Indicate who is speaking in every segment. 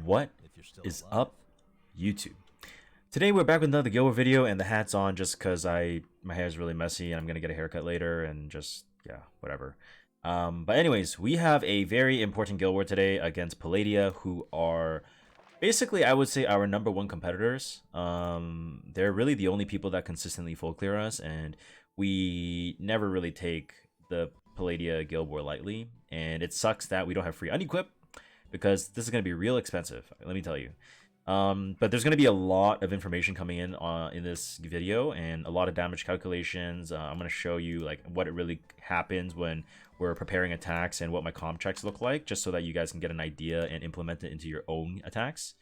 Speaker 1: What is up, YouTube? Today we're back with another Guild War video, and the hat's on just because my hair is really messy and I'm gonna get a haircut later, and just yeah, whatever. But anyways, we have a very important Guild War today against Paladia, who are basically, I would say, our #1 competitors. They're really the only people that consistently full clear us, and we never really take the Paladia Guild War lightly. And it sucks that we don't have free unequip, because this is going to be real expensive, let me tell you. But there's going to be a lot of information coming in this video, and a lot of damage calculations. I'm going to show you like what it really happens when we're preparing attacks and what my comp checks look like, just so that you guys can get an idea and implement it into your own attacks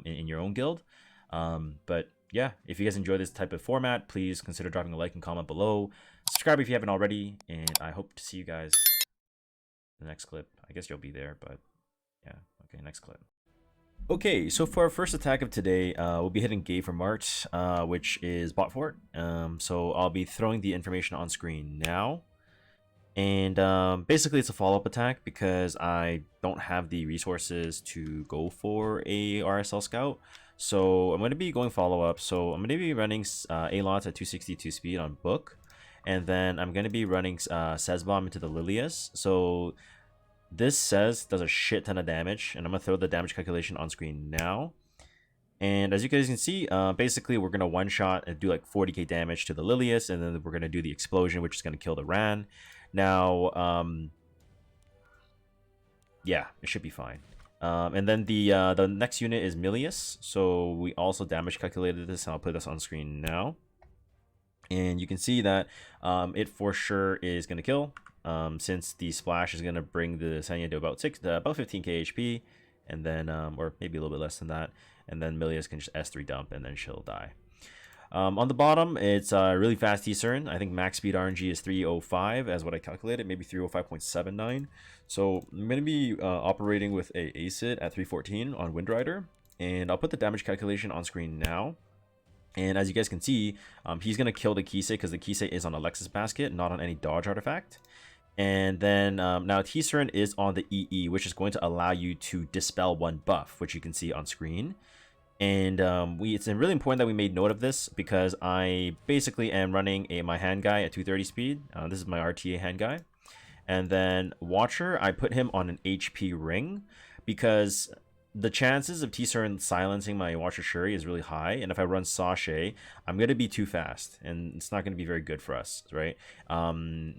Speaker 1: in your own guild. But yeah, if you guys enjoy this type of format, please consider dropping a like and comment below. Subscribe if you haven't already, and I hope to see you guys in the next clip. I guess you'll be there, but yeah, okay, next clip. Okay, so for our first attack of today, we'll be hitting GayForMart, which is bot fort. So I'll be throwing the information on screen now. And basically it's a follow-up attack because I don't have the resources to go for a RSL scout. So I'm going to be going follow-up. So I'm going to be running A-Lots at 262 speed on book. And then I'm going to be running Sezbomb into the Lilius. So this says does a shit ton of damage, and I'm gonna throw the damage calculation on screen now. And as you guys can see, basically we're gonna one shot and do like 40k damage to the Lilius, and then we're gonna do the explosion, which is gonna kill the Ran. Now, yeah, it should be fine. And then the next unit is Milius, so we also damage calculated this, and I'll put this on screen now. And you can see that it for sure is gonna kill. Since the splash is going to bring the Senya to about 15k HP, and then or maybe a little bit less than that, and then Milius can just S3 dump and then she'll die. On the bottom, it's really fast T-Cern. I think max speed RNG is 305 as what I calculated, maybe 305.79. So I'm going to be operating with a ACID at 314 on Windrider, and I'll put the damage calculation on screen now. And as you guys can see, he's going to kill the Kisei because the Kisei is on Alexis basket, not on any dodge artifact. And then now T-Cern is on the EE, which is going to allow you to dispel one buff, which you can see on screen. And it's really important that we made note of this, because I basically am running my hand guy at 230 speed. This is my RTA hand guy. And then Watcher, I put him on an HP ring, because the chances of T-Cern silencing my Watcher Shuri is really high, and if I run Sashay, I'm going to be too fast, and it's not going to be very good for us, right?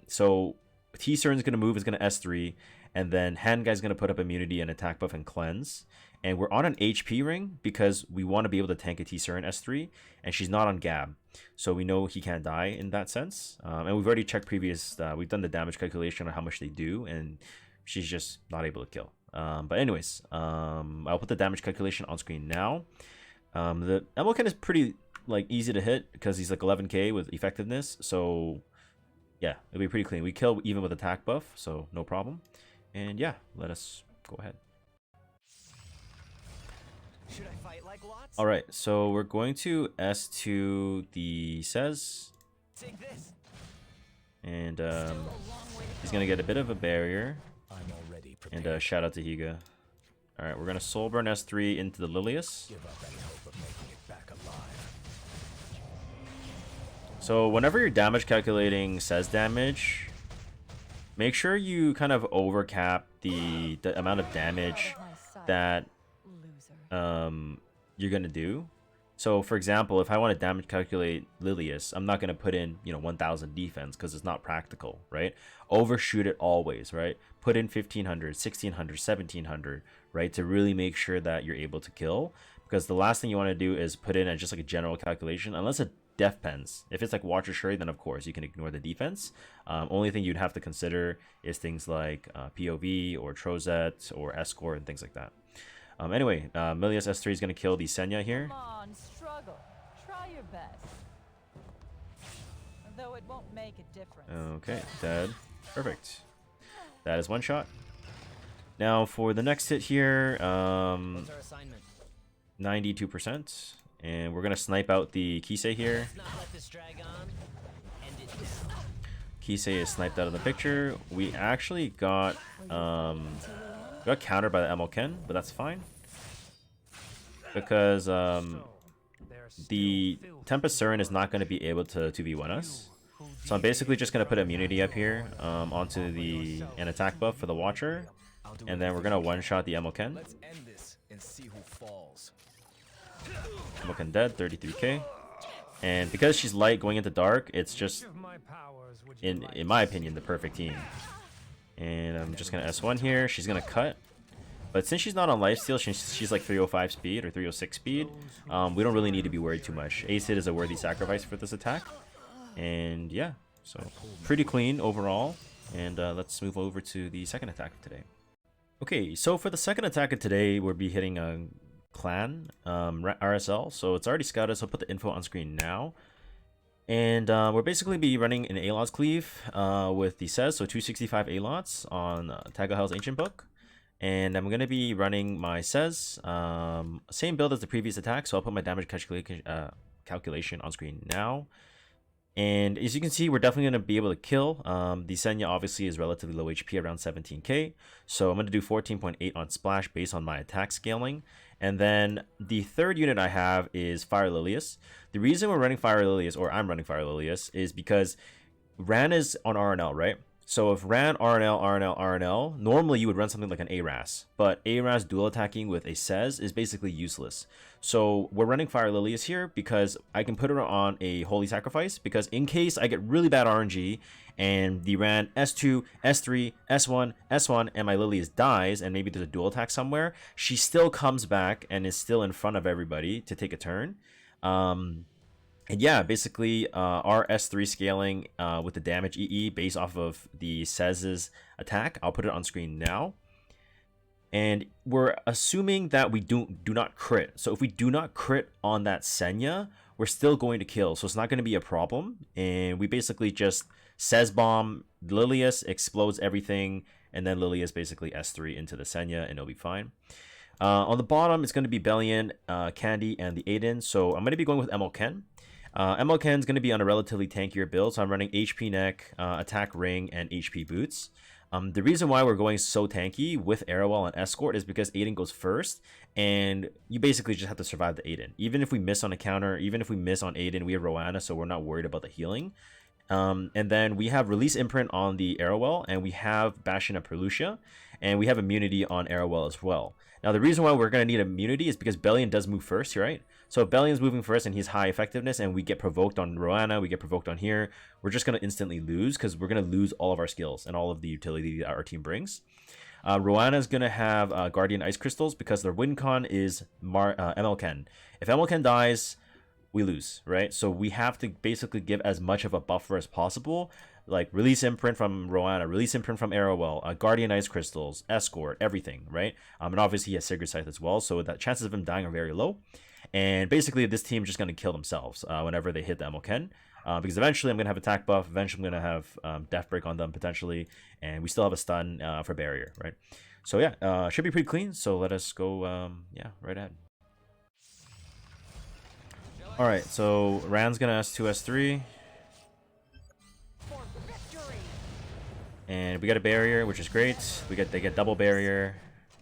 Speaker 1: So T-Cern is going to move, is going to S3, and then Hand Guy's going to put up immunity and attack buff and cleanse. And we're on an HP ring because we want to be able to tank a T-Cern S3, and she's not on Gab. So we know he can't die in that sense. And we've already checked previous, we've done the damage calculation on how much they do, and she's just not able to kill. But anyways, I'll put the damage calculation on screen now. The Emilkin is pretty like easy to hit because he's like 11k with effectiveness, so yeah, it'll be pretty clean. We kill even with attack buff, so no problem. And yeah, let us go ahead.
Speaker 2: Should I fight like lots?
Speaker 1: All right, so we're going to S2 the Sez.
Speaker 2: Take this.
Speaker 1: And he's gonna get a bit of a barrier.
Speaker 2: I'm already prepared.
Speaker 1: And shout out to Higa. All right, we're gonna soul burn S3 into the Lilius.
Speaker 2: Give up any hope of making it back alive.
Speaker 1: So whenever you're damage calculating Sez damage, make sure you kind of overcap the amount of damage that you're gonna do. So for example, if I want to damage calculate Lilius, I'm not gonna put in 1000 defense because it's not practical, right? Overshoot it always, right? Put in 1500, 1600, 1700, right, to really make sure that you're able to kill. Because the last thing you want to do is put in just like a general calculation, unless it def pens. If it's like Watcher Shuri, then of course you can ignore the defense. Only thing you'd have to consider is things like POV or Trozet or Escort and things like that. Anyway, Milius S3 is going to kill the Senya here.
Speaker 3: Come on, struggle. Try your best. Though it won't make a difference.
Speaker 1: Okay, dead. Perfect. That is one shot. Now for the next hit here,
Speaker 2: What's our assignment?
Speaker 1: 92%. And we're going to snipe out the Kisei here.
Speaker 2: Let's not let this drag on. End it now.
Speaker 1: Kisei is sniped out of the picture. We actually got Got countered by the Emilken, but that's fine. Because the Tempest Siren is not going to be able to 2v1 us. So I'm basically just going to put immunity up here onto an attack buff for the Watcher. And then we're going to one-shot the Emilken.
Speaker 2: Let's end this and see who falls.
Speaker 1: Emilken dead, 33k. And because she's light going into dark, it's just, in my opinion, the perfect team. And I'm just going to S1 here. She's going to cut. But since she's not on lifesteal, she's like 305 speed or 306 speed, we don't really need to be worried too much. Ace hit is a worthy sacrifice for this attack. And yeah, so pretty clean overall. And let's move over to the second attack of today. Okay, so for the second attack of today, we'll be hitting a clan RSL. So it's already scouted, so I'll put the info on screen now. And we'll basically be running an Alots cleave with the Says, so 265 Alots on Tagalhao's Ancient Book. And I'm going to be running my Says, same build as the previous attack, so I'll put my damage calculation on screen now. And as you can see, we're definitely going to be able to kill. The Senya obviously is relatively low HP, around 17k. So I'm going to do 14.8 on Splash based on my attack scaling. And then the third unit I have is Fire Lilius. The reason we're running Fire Lilius, or I'm running Fire Lilius, is because Ran is on RNL, right? So if Ran, RNL, normally you would run something like an ARAS. But ARAS dual attacking with a Sez is basically useless. So we're running Fire Lilius here because I can put her on a Holy Sacrifice. Because in case I get really bad RNG and the Ran S2, S3, S1, and my Lilius dies and maybe there's a dual attack somewhere, she still comes back and is still in front of everybody to take a turn. And yeah, basically our S3 scaling with the damage EE based off of the Sez's attack. I'll put it on screen now. And we're assuming that we do not crit. So if we do not crit on that Senya, we're still going to kill. So it's not going to be a problem. And we basically just Sez bomb, Lilius explodes everything, and then Lilius basically S3 into the Senya, and it'll be fine. On the bottom, it's going to be Bellion, Candy, and the Aiden. So I'm going to be going with Emilken. Emilken's going to be on a relatively tankier build, so I'm running HP neck, attack ring, and HP boots. The reason why we're going so tanky with Arrowwell and Escort is because Aiden goes first, and you basically just have to survive the Aiden. Even if we miss on a counter, even if we miss on Aiden, we have Roanna, so we're not worried about the healing. And then we have Release Imprint on the Arrowwell, and we have Bastion of Perlucia, and we have immunity on Arrowwell as well. Now, the reason why we're going to need immunity is because Bellion does move first, right? So if Bellion's moving first and he's high effectiveness and we get provoked on Roanna, we get provoked on here, we're just going to instantly lose because we're going to lose all of our skills and all of the utility that our team brings. Roanna's going to have Guardian Ice Crystals because their win con is Emilken. If Emilken dies, we lose, right? So we have to basically give as much of a buffer as possible, like Release Imprint from Roanna, Release Imprint from Arrowwell, Guardian Ice Crystals, Escort, everything, right? And obviously he has Sigurd Scythe as well, so the chances of him dying are very low. And basically this team is just going to kill themselves whenever they hit the Emilken. Because eventually I'm going to have attack buff, eventually I'm going to have death break on them potentially, and we still have a stun for barrier, right? So yeah, should be pretty clean, so let us go, yeah, right ahead. Alright, so Ran's going to S2, S3. And we got a barrier, which is great. They get double barrier.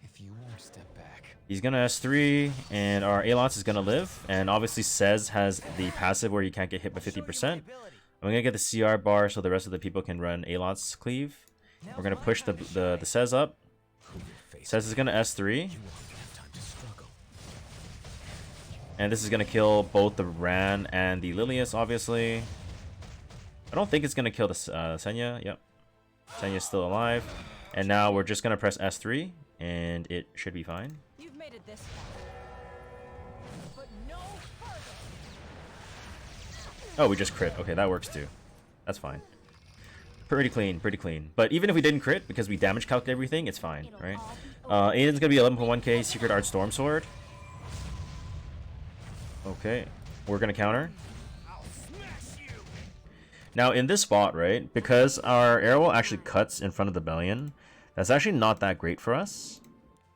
Speaker 2: If you won't step back.
Speaker 1: He's gonna S3, and our Alots is gonna live. And obviously Sez has the passive where you can't get hit by 50%. I'm gonna get the CR bar so the rest of the people can run Alots cleave. We're gonna push the Sez up. Sez is gonna S3. And this is gonna kill both the Ran and the Lilius, obviously. I don't think it's gonna kill the Senya. Yep. Senya's still alive. And now we're just gonna press S3 and it should be fine.
Speaker 3: You've made it this far. But no further.
Speaker 1: Oh, we just crit. Okay, that works too. That's fine. Pretty clean, pretty clean. But even if we didn't crit, because we damage calc everything, it's fine, right? Aiden's gonna be 11.1k, Secret Art Storm Sword. Okay, we're gonna counter. Now in this spot, right, because our arrow actually cuts in front of the Bellion, that's actually not that great for us.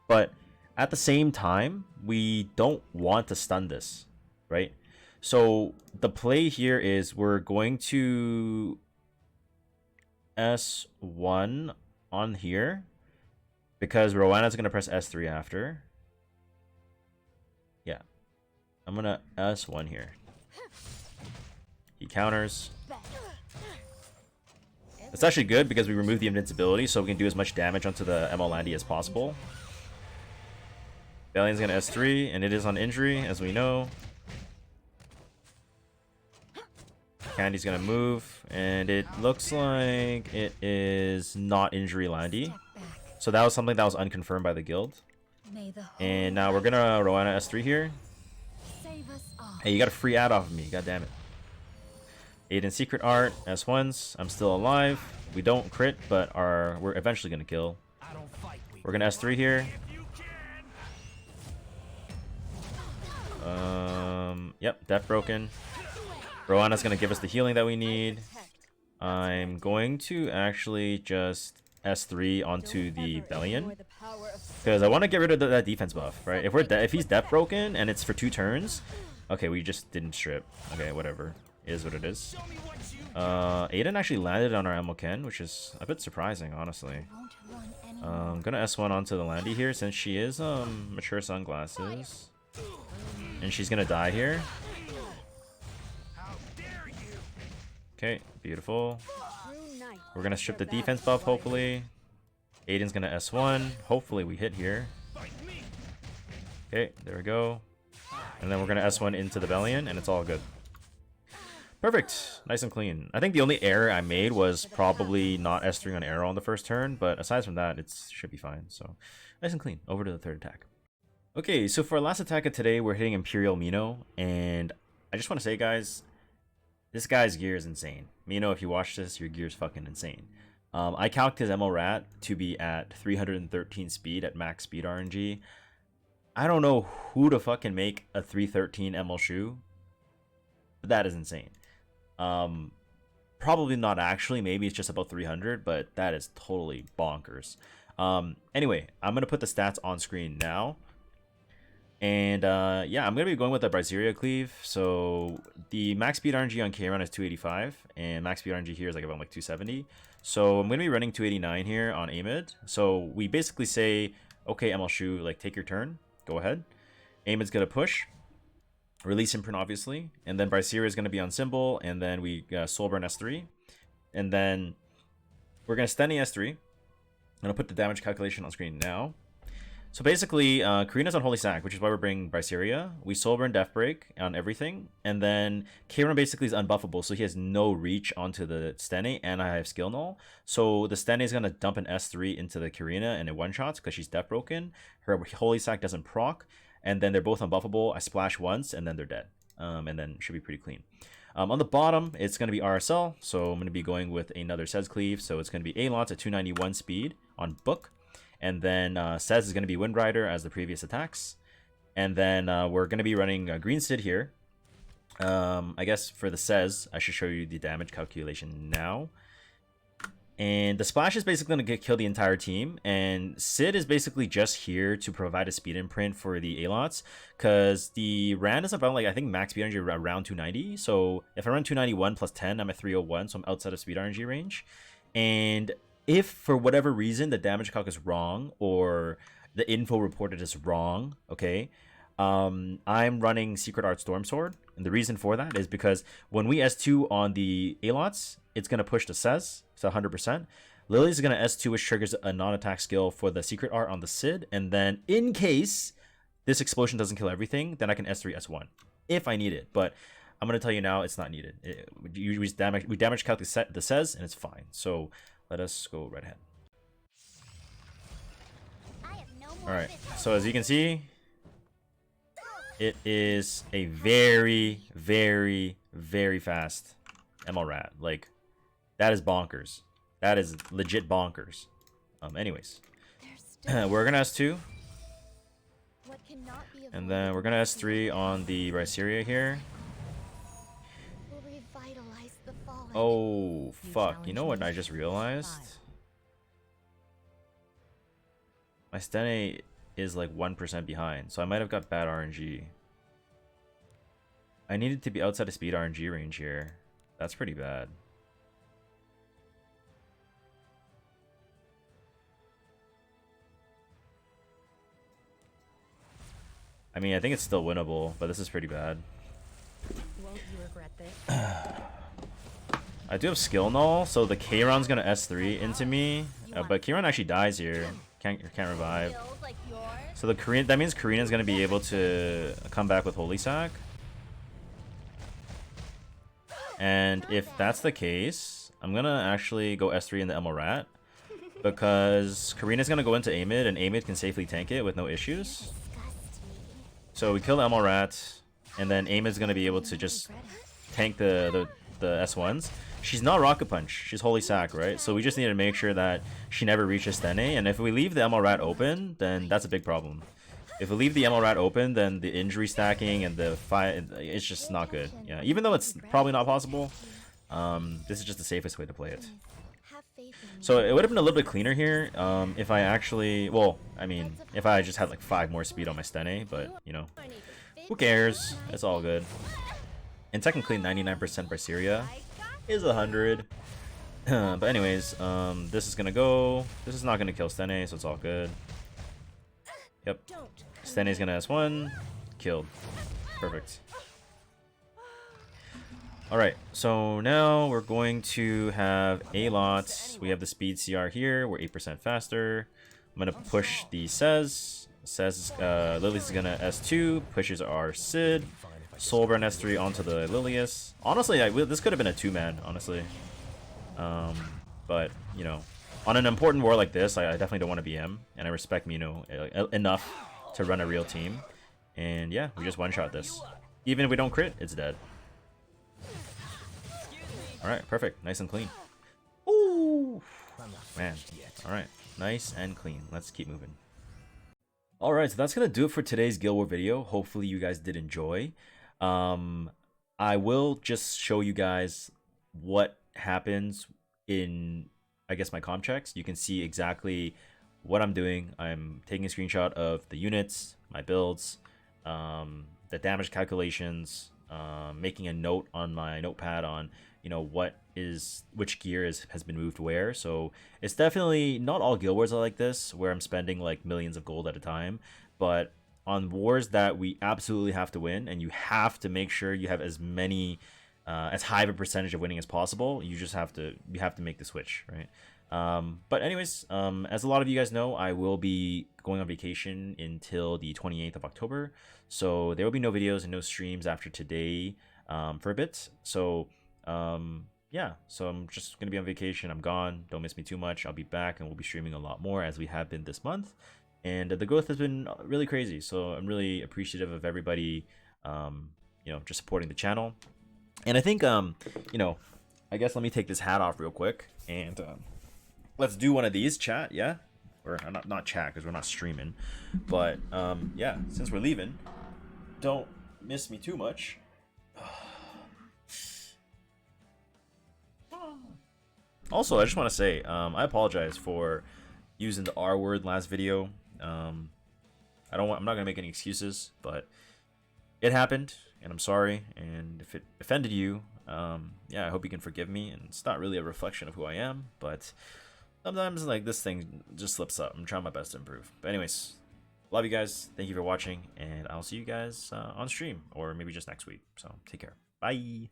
Speaker 1: But at the same time, we don't want to stun this, right? So the play here is we're going to S1 on here. because Rowanna's gonna press S3 after. Yeah, I'm gonna S1 here. He counters. It's actually good because we remove the invincibility, so we can do as much damage onto the ML Landy as possible. Valiant's gonna S3, and it is on injury, as we know. Candy's gonna move, and it looks like it is not injury Landy. So that was something that was unconfirmed by the guild. And now we're gonna Rowanna S3 here. Hey, you got a free ad off of me, god damn it. Aiden Secret Art, S1s. I'm still alive. We don't crit, but we're eventually gonna kill. We're gonna S3 here. Yep, Death Broken. Rowanna's gonna give us the healing that we need. I'm going to actually just S3 onto the Bellion, because I want to get rid of that defense buff, right? If he's Death Broken and it's for 2 turns, okay, we just didn't strip. Okay, whatever. Is what it is. Aiden actually landed on our Emoken, which is a bit surprising, honestly. I'm gonna S1 onto the Landy here since she is mature sunglasses, and she's gonna die here. Okay, beautiful. We're gonna strip the defense buff, hopefully. Aiden's gonna S1. Hopefully we hit here. Okay, there we go. And then we're gonna S1 into the Bellion, and it's all good. Perfect. Nice and clean. I think the only error I made was probably not S3 on arrow on the first turn, but aside from that, it should be fine. So, nice and clean. Over to the third attack. Okay, so for our last attack of today, we're hitting ImperialMino, and I just want to say, guys, this guy's gear is insane. Mino, if you watch this, your gear's fucking insane. I calced his ML Rat to be at 313 speed at max speed RNG. I don't know who to fucking make a 313 ML shoe, but that is insane. Probably not actually, maybe it's just about 300, but that is totally bonkers. Anyway, I'm gonna put the stats on screen now. And yeah, I'm gonna be going with the Brazilia cleave. So the max speed RNG on K-Run is 285, and max speed RNG here is like about 270. So I'm gonna be running 289 here on Amid. So we basically say, okay, ML Shu, like take your turn, go ahead. Amid's gonna push, release imprint obviously, and then Brazilia is gonna be on symbol, and then we Soulburn S3, and then we're gonna stun the S3. I'm gonna put the damage calculation on screen now. So basically, Karina's on Holy Sack, which is why we're bringing Brazilia. We Soulburn Death Break on everything, and then Kieran basically is unbuffable, so he has no reach onto the Stene, and I have Skill Null. So the Stene is going to dump an S3 into the Karina, and it one-shots because she's Death Broken. Her Holy Sack doesn't proc, and then they're both unbuffable. I splash once, and then they're dead. And then should be pretty clean. On the bottom, it's going to be RSL, so I'm going to be going with another Says Cleave, so it's going to be A-Lots at 291 speed on Book. And then Says is going to be Windrider as the previous attacks. And then we're going to be running Green Sid here. I guess for the Says, I should show you the damage calculation now. And the Splash is basically going to kill the entire team. And Sid is basically just here to provide a speed imprint for the A-Lots. Because the Rand is about, like, I think max speed RNG around 290. So if I run 291 plus 10, I'm at 301. So I'm outside of speed RNG range. And if for whatever reason the damage calc is wrong or the info reported is wrong, okay, I'm running Secret Art Storm Sword, and the reason for that is because when we S2 on the A-Lots, it's gonna push the Says to 100%. Lily's gonna S2, which triggers a non-attack skill for the Secret Art on the Sid, and then in case this explosion doesn't kill everything, then I can S3 S1 if I need it. But I'm gonna tell you now, it's not needed. We damage calc the Says, and it's fine. So let us go right ahead. Alright, so as you can see, it is a very, very, very fast ML Rat. Like, that is bonkers. That is legit bonkers. Anyways, we're gonna S2. And then we're gonna S3 on the Brazilia here. Oh, fuck. You know what I just realized? My Stene is like 1% behind, so I might have got bad RNG. I needed to be outside of speed RNG range here. That's pretty bad. I mean, I think it's still winnable, but this is pretty bad.
Speaker 3: Won't you regret this?
Speaker 1: I do have skill null, so the Kayron's gonna S3 into me, but Kayron actually dies here. Can't revive.
Speaker 3: Feels like yours?
Speaker 1: So the Korean, that means Karina's gonna be able to come back with Holy Sack. And if that's the case, I'm gonna actually go S3 in the Emerald Rat, because Karina's gonna go into Amid, and Amid can safely tank it with no issues.
Speaker 3: Disgust me.
Speaker 1: So we kill the Emerald Rat, and then Amid's gonna be able to just tank the S1s. She's not Rocket Punch, she's Holy Sack, right? So we just need to make sure that she never reaches Stene, and if we leave the Emerald Rat open, then that's a big problem. If we leave the Emerald Rat open, then the injury stacking and the fight, it's just not good. Yeah, even though it's probably not possible, this is just the safest way to play it.
Speaker 3: Have faith in me.
Speaker 1: So it would have been a little bit cleaner here if I actually, well, I mean, if I just had like 5 more speed on my Stene, but, you know, who cares? It's all good. And technically 99% Berseria is 100. But anyways, this is gonna go. This is not gonna kill Stene, so it's all good. Yep. Stene's gonna S1. Killed. Perfect. Alright, so now we're going to have a lot. We have the speed CR here. We're 8% faster. I'm gonna push the Sez. Lilius is gonna S2. Pushes our Sid. Soulburn S3 onto the Lilius. Honestly, this could have been a 2-man, honestly. But, you know, on an important war like this, I definitely don't want to be him. And I respect Mino enough to run a real team. And yeah, we just one-shot this. Even if we don't crit, it's dead. Alright, perfect. Nice and clean. Ooh! Man. Alright, nice and clean. Let's keep moving. Alright, so that's going to do it for today's Guild War video. Hopefully you guys did enjoy. I will just show you guys what happens in, I guess, my comp checks. You can see exactly what I'm doing. I'm taking a screenshot of the units, my builds, the damage calculations, making a note on my notepad on, you know, which gear has been moved where. So it's definitely not all guild wars are like this, where I'm spending like millions of gold at a time, but on wars that we absolutely have to win, and you have to make sure you have as high of a percentage of winning as possible, you have to make the switch, right? But anyways, as a lot of you guys know, I will be going on vacation until the 28th of October, so there will be no videos and no streams after today for a bit. So yeah, so I'm just gonna be on vacation. I'm gone, don't miss me too much. I'll be back and we'll be streaming a lot more, as we have been this month. And the growth has been really crazy, so I'm really appreciative of everybody, you know, just supporting the channel. And I think, you know, I guess let me take this hat off real quick, and let's do one of these, chat, yeah? Or not chat, because we're not streaming. But, yeah, since we're leaving, don't miss me too much. Also, I just want to say, I apologize for using the R word last video. I'm not gonna make any excuses, but it happened, and I'm sorry. And if it offended you, yeah, I hope you can forgive me. And it's not really a reflection of who I am, but sometimes like this thing just slips up. I'm trying my best to improve. But anyways, love you guys. Thank you for watching, and I'll see you guys on stream, or maybe just next week. So take care. Bye.